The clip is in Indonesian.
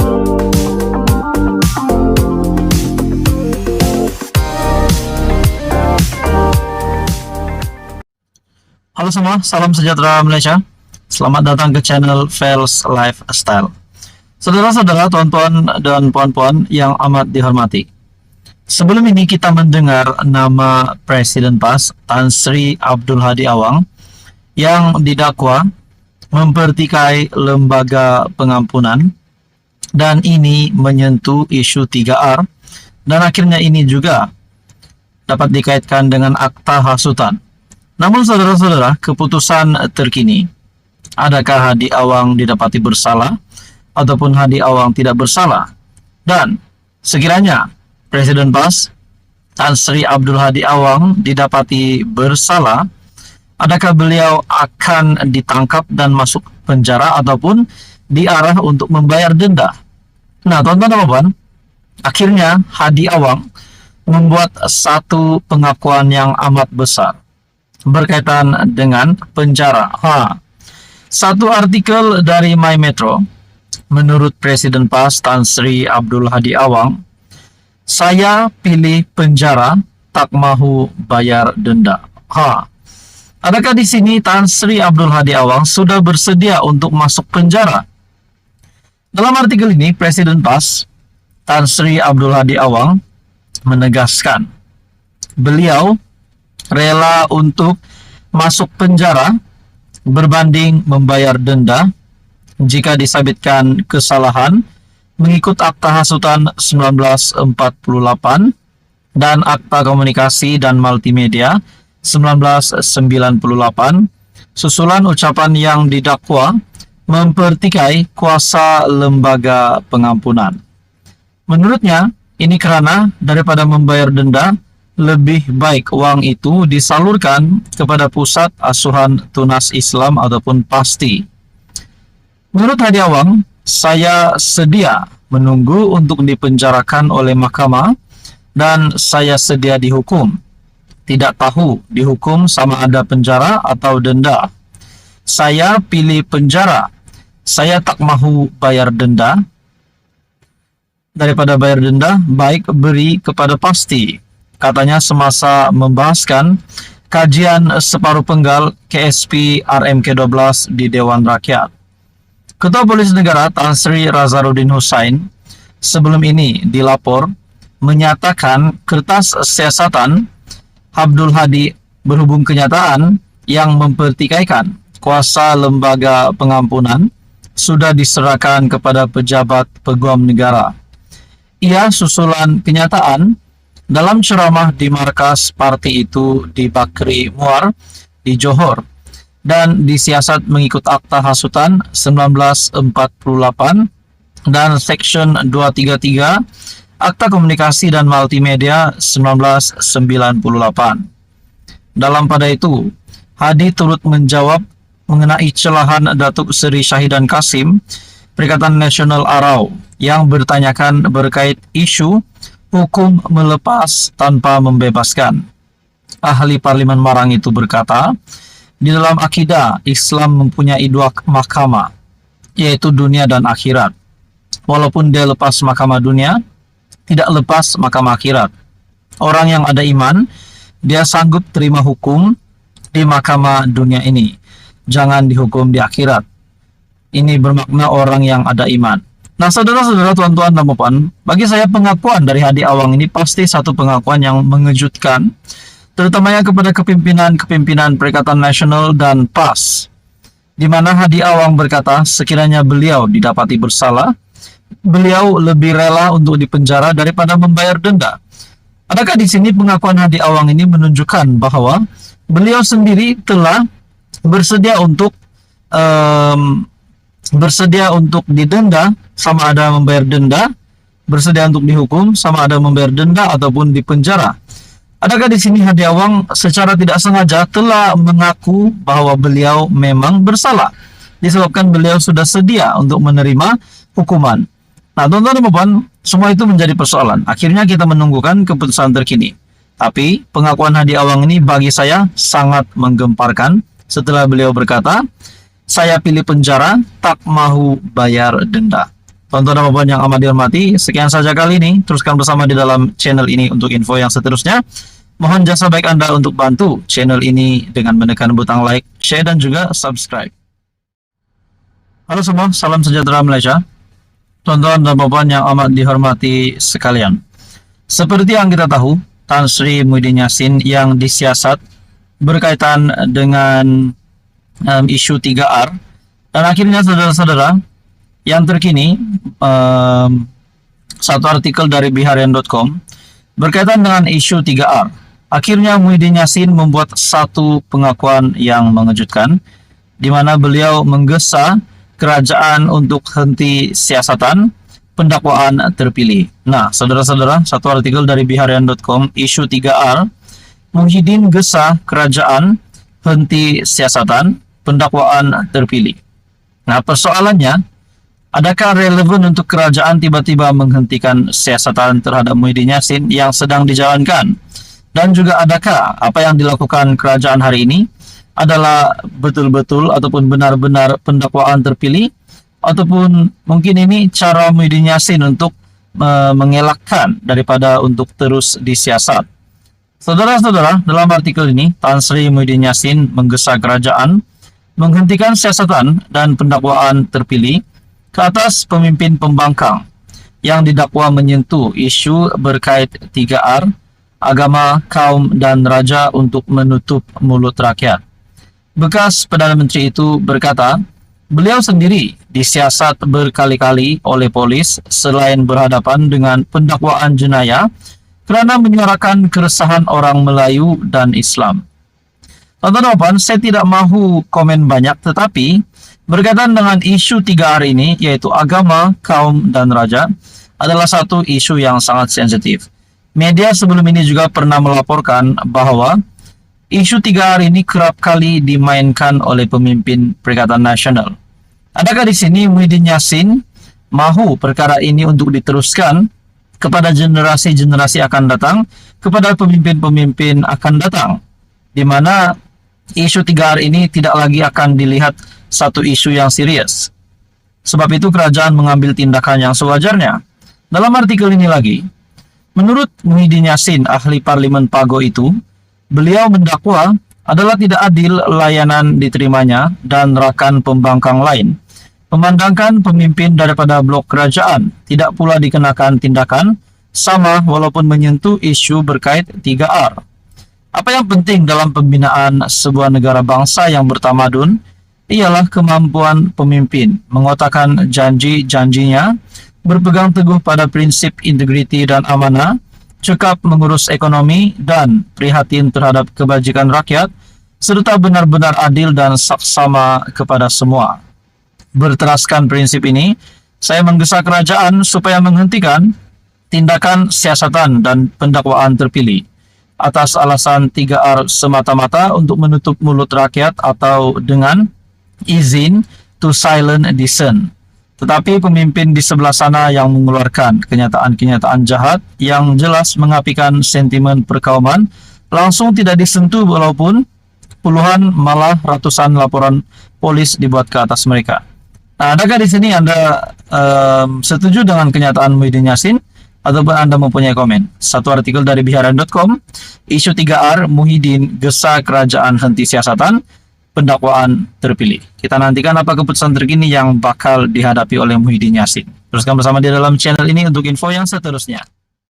Halo semua, salam sejahtera Malaysia. Selamat datang ke channel Fels Lifestyle. Saudara-saudara, tuan-tuan dan puan-puan yang amat dihormati. Sebelum ini kita mendengar nama Presiden PAS Tan Sri Abdul Hadi Awang yang didakwa mempertikai lembaga pengampunan, dan ini menyentuh isu 3R, dan akhirnya ini juga dapat dikaitkan dengan akta hasutan. Namun saudara-saudara, keputusan terkini, adakah Hadi Awang didapati bersalah ataupun Hadi Awang tidak bersalah? Dan sekiranya Presiden PAS Tan Sri Abdul Hadi Awang didapati bersalah, adakah beliau akan ditangkap dan masuk penjara ataupun diarah untuk membayar denda? Nah, teman-teman dan puan, akhirnya Hadi Awang membuat satu pengakuan yang amat besar berkaitan dengan penjara. Satu artikel dari My Metro, menurut Presiden PAS Tan Sri Abdul Hadi Awang, saya pilih penjara, tak mahu bayar denda. Adakah di sini Tan Sri Abdul Hadi Awang sudah bersedia untuk masuk penjara? Dalam artikel ini, Presiden PAS Tan Sri Abdul Hadi Awang menegaskan beliau rela untuk masuk penjara berbanding membayar denda jika disabitkan kesalahan mengikut Akta Hasutan 1948 dan Akta Komunikasi dan Multimedia 1998, susulan ucapan yang didakwa mempertikai kuasa lembaga pengampunan. Menurutnya, ini karena daripada membayar denda, lebih baik uang itu disalurkan kepada Pusat Asuhan Tunas Islam ataupun PASTI. Menurut Hadi Awang, saya sedia menunggu untuk dipenjarakan oleh mahkamah dan saya sedia dihukum. Tidak tahu dihukum sama ada penjara atau denda. Saya pilih penjara. Saya tak mahu bayar denda. Daripada bayar denda, baik beri kepada PASTI, katanya semasa membahaskan kajian separuh penggal KSP RMK12 di Dewan Rakyat. Ketua Polis Negara Tan Sri Razarudin Hussain sebelum ini dilapor menyatakan kertas siasatan Abdul Hadi berhubung kenyataan yang mempertikaikan kuasa lembaga pengampunan sudah diserahkan kepada pejabat peguam negara. Ia susulan kenyataan dalam ceramah di markas parti itu di Bakri Muar di Johor dan disiasat mengikut Akta Hasutan 1948 dan Section 233 Akta Komunikasi dan Multimedia 1998. Dalam pada itu, Hadi turut menjawab mengenai celahan Datuk Seri Syahidan Kasim, Perikatan Nasional Arau, yang bertanyakan berkait isu hukum melepas tanpa membebaskan. Ahli Parlimen Marang itu berkata, di dalam akidah Islam mempunyai dua mahkamah, yaitu dunia dan akhirat. Walaupun dia lepas mahkamah dunia, tidak lepas mahkamah akhirat. Orang yang ada iman, dia sanggup terima hukum di mahkamah dunia ini. Jangan dihukum di akhirat. Ini bermakna orang yang ada iman. Nah, saudara-saudara, tuan-tuan dan puan, bagi saya pengakuan dari Hadi Awang ini pasti satu pengakuan yang mengejutkan, terutamanya kepada kepimpinan Perikatan Nasional dan PAS, di mana Hadi Awang berkata sekiranya beliau didapati bersalah, beliau lebih rela untuk dipenjara daripada membayar denda. Adakah di sini pengakuan Hadi Awang ini menunjukkan bahwa beliau sendiri telah bersedia untuk didenda sama ada membayar denda, bersedia untuk dihukum sama ada membayar denda ataupun dipenjara? Adakah di sini Hadi Awang secara tidak sengaja telah mengaku bahwa beliau memang bersalah disebabkan beliau sudah sedia untuk menerima hukuman? Nah, teman-teman dan puan, semua itu menjadi persoalan. Akhirnya kita menunggukan keputusan terkini. Tapi pengakuan Hadi Awang ini bagi saya sangat menggemparkan setelah beliau berkata, saya pilih penjara, tak mahu bayar denda. Tonton dan Bapak yang amat dihormati, sekian saja kali ini. Teruskan bersama di dalam channel ini untuk info yang seterusnya. Mohon jasa baik Anda untuk bantu channel ini dengan menekan butang like, share, dan juga subscribe. Halo semua, salam sejahtera Malaysia. Tonton dan Bapak yang amat dihormati sekalian. Seperti yang kita tahu, Tan Sri Muhyiddin Yassin yang disiasat berkaitan dengan isu 3R, dan akhirnya saudara-saudara, yang terkini satu artikel dari biharian.com berkaitan dengan isu 3R. Akhirnya Muhyiddin Yassin membuat satu pengakuan yang mengejutkan, di mana beliau menggesa kerajaan untuk henti siasatan pendakwaan terpilih. Nah, saudara-saudara, satu artikel dari biharian.com, isu 3R, Muhyiddin gesa kerajaan henti siasatan pendakwaan terpilih. Nah, persoalannya, adakah relevan untuk kerajaan tiba-tiba menghentikan siasatan terhadap Muhyiddin Yassin yang sedang dijalankan? Dan juga adakah apa yang dilakukan kerajaan hari ini adalah betul-betul ataupun benar-benar pendakwaan terpilih? Ataupun mungkin ini cara Muhyiddin Yassin untuk mengelakkan daripada untuk terus disiasat? Saudara-saudara, dalam artikel ini, Tan Sri Muhyiddin Yassin menggesa kerajaan menghentikan siasatan dan pendakwaan terpilih ke atas pemimpin pembangkang yang didakwa menyentuh isu berkait 3R, agama, kaum, dan raja untuk menutup mulut rakyat. Bekas Perdana Menteri itu berkata, beliau sendiri disiasat berkali-kali oleh polis selain berhadapan dengan pendakwaan jenayah kerana menyuarakan keresahan orang Melayu dan Islam. Tuan-tuan, saya tidak mahu komen banyak, tetapi berkaitan dengan isu 3R ini, yaitu agama, kaum, dan raja, adalah satu isu yang sangat sensitif. Media sebelum ini juga pernah melaporkan bahwa isu 3R ini kerap kali dimainkan oleh pemimpin Perikatan Nasional. Adakah di sini Muhyiddin Yassin mahu perkara ini untuk diteruskan kepada generasi-generasi akan datang, kepada pemimpin-pemimpin akan datang, di mana isu 3R ini tidak lagi akan dilihat satu isu yang serius. Sebab itu kerajaan mengambil tindakan yang sewajarnya. Dalam artikel ini lagi, menurut Muhyiddin Yassin, ahli Parlimen Pago itu, beliau mendakwa adalah tidak adil layanan diterimanya dan rakan pembangkang lain. Memandangkan pemimpin daripada blok kerajaan tidak pula dikenakan tindakan sama walaupun menyentuh isu berkait 3R. Apa yang penting dalam pembinaan sebuah negara bangsa yang bertamadun ialah kemampuan pemimpin mengotakkan janji-janjinya, berpegang teguh pada prinsip integriti dan amanah, cekap mengurus ekonomi dan prihatin terhadap kebajikan rakyat, serta benar-benar adil dan saksama kepada semua. Berteraskan prinsip ini, saya menggesa kerajaan supaya menghentikan tindakan siasatan dan pendakwaan terpilih atas alasan 3R semata-mata untuk menutup mulut rakyat atau dengan izin to silent dissent. Tetapi pemimpin di sebelah sana yang mengeluarkan kenyataan-kenyataan jahat yang jelas mengapikan sentimen perkauman langsung tidak disentuh walaupun puluhan malah ratusan laporan polis dibuat ke atas mereka. Nah, adakah di sini Anda setuju dengan kenyataan Muhyiddin Yassin ataupun Anda mempunyai komen? Satu artikel dari biharian.com, isu 3R, Muhyiddin gesa kerajaan henti siasatan pendakwaan terpilih. Kita nantikan apa keputusan terkini yang bakal dihadapi oleh Muhyiddin Yassin. Teruskan bersama di dalam channel ini untuk info yang seterusnya.